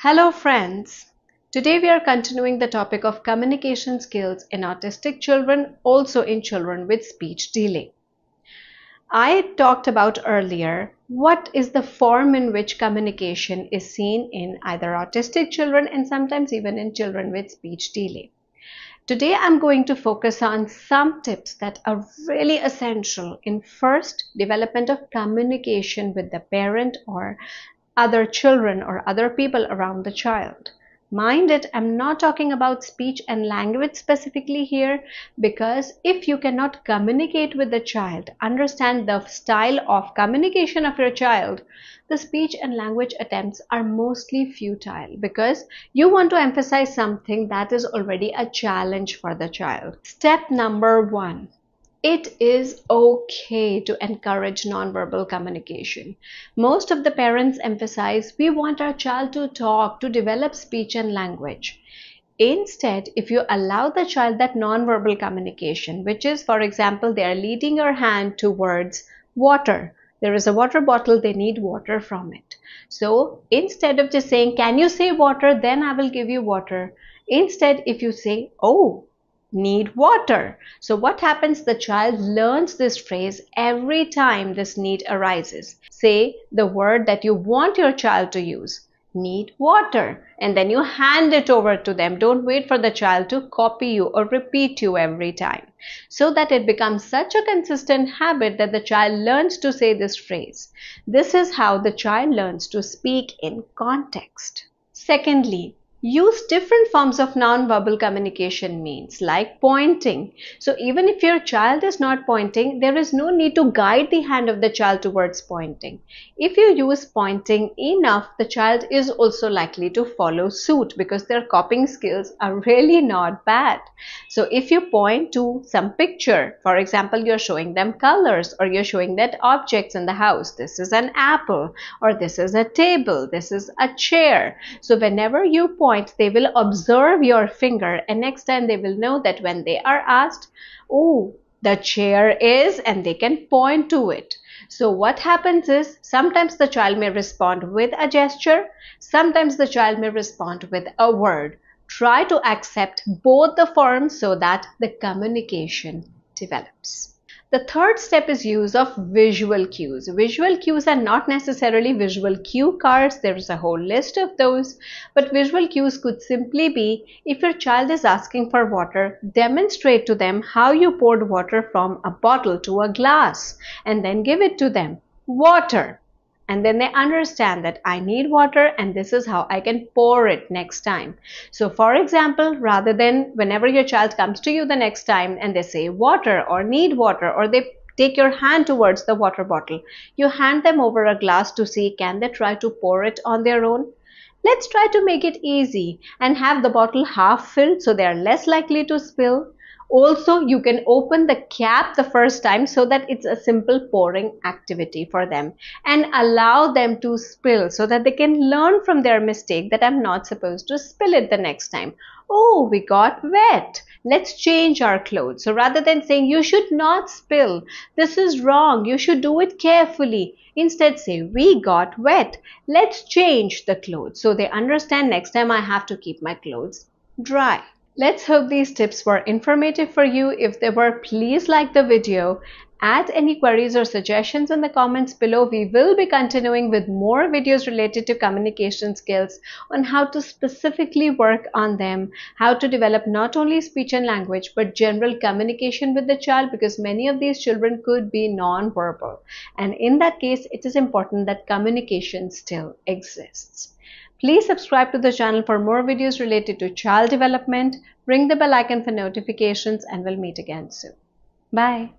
Hello friends! Today we are continuing the topic of communication skills in autistic children, also in children with speech delay. I talked about earlier what is the form in which communication is seen in either autistic children and sometimes even in children with speech delay. Today I'm going to focus on some tips that are really essential in first development of communication with the parent or other children or other people around the child. Mind it, I'm not talking about speech and language specifically here, because if you cannot communicate with the child, understand the style of communication of your child, the speech and language attempts are mostly futile because you want to emphasize something that is already a challenge for the child. Step number 1. It is okay to encourage nonverbal communication. Most of the parents emphasize we want our child to talk, to develop speech and language. Instead, if you allow the child that nonverbal communication, which is, for example, they are leading your hand towards water. There is a water bottle, they need water from it. So instead of just saying, can you say water, then I will give you water. Instead, if you say, oh, need water. So what happens? The child learns this phrase every time this need arises. Say the word that you want your child to use. Need water. And then you hand it over to them. Don't wait for the child to copy you or repeat you every time. So that it becomes such a consistent habit that the child learns to say this phrase. This is how the child learns to speak in context. Secondly, use different forms of non-verbal communication means like pointing. So even if your child is not pointing, there is no need to guide the hand of the child towards pointing. If you use pointing enough, the child is also likely to follow suit because their copying skills are really not bad. So if you point to some picture, for example, you're showing them colors or you're showing that objects in the house. This is an apple or this is a table, this is a chair. So whenever you point, they will observe your finger, and next time they will know that when they are asked, oh, the chair is, and they can point to it. So what happens is sometimes the child may respond with a gesture, sometimes the child may respond with a word. Try to accept both the forms so that the communication develops. The third step is use of visual cues. Visual cues are not necessarily visual cue cards. There is a whole list of those. But visual cues could simply be, if your child is asking for water, demonstrate to them how you poured water from a bottle to a glass and then give it to them. Water. And then they understand that I need water and this is how I can pour it next time. So for example, rather than whenever your child comes to you the next time and they say water or need water or they take your hand towards the water bottle, you hand them over a glass to see can they try to pour it on their own. Let's try to make it easy and have the bottle half filled so they are less likely to spill. Also, you can open the cap the first time so that it's a simple pouring activity for them and allow them to spill so that they can learn from their mistake that I'm not supposed to spill it the next time. Oh, we got wet. Let's change our clothes. So rather than saying you should not spill, this is wrong, you should do it carefully. Instead say we got wet. Let's change the clothes. So they understand next time I have to keep my clothes dry. Let's hope these tips were informative for you. If they were, please like the video. Add any queries or suggestions in the comments below. We will be continuing with more videos related to communication skills on how to specifically work on them, how to develop not only speech and language but general communication with the child, because many of these children could be non-verbal. And in that case, it is important that communication still exists. Please subscribe to the channel for more videos related to child development. Ring the bell icon for notifications and we'll meet again soon. Bye.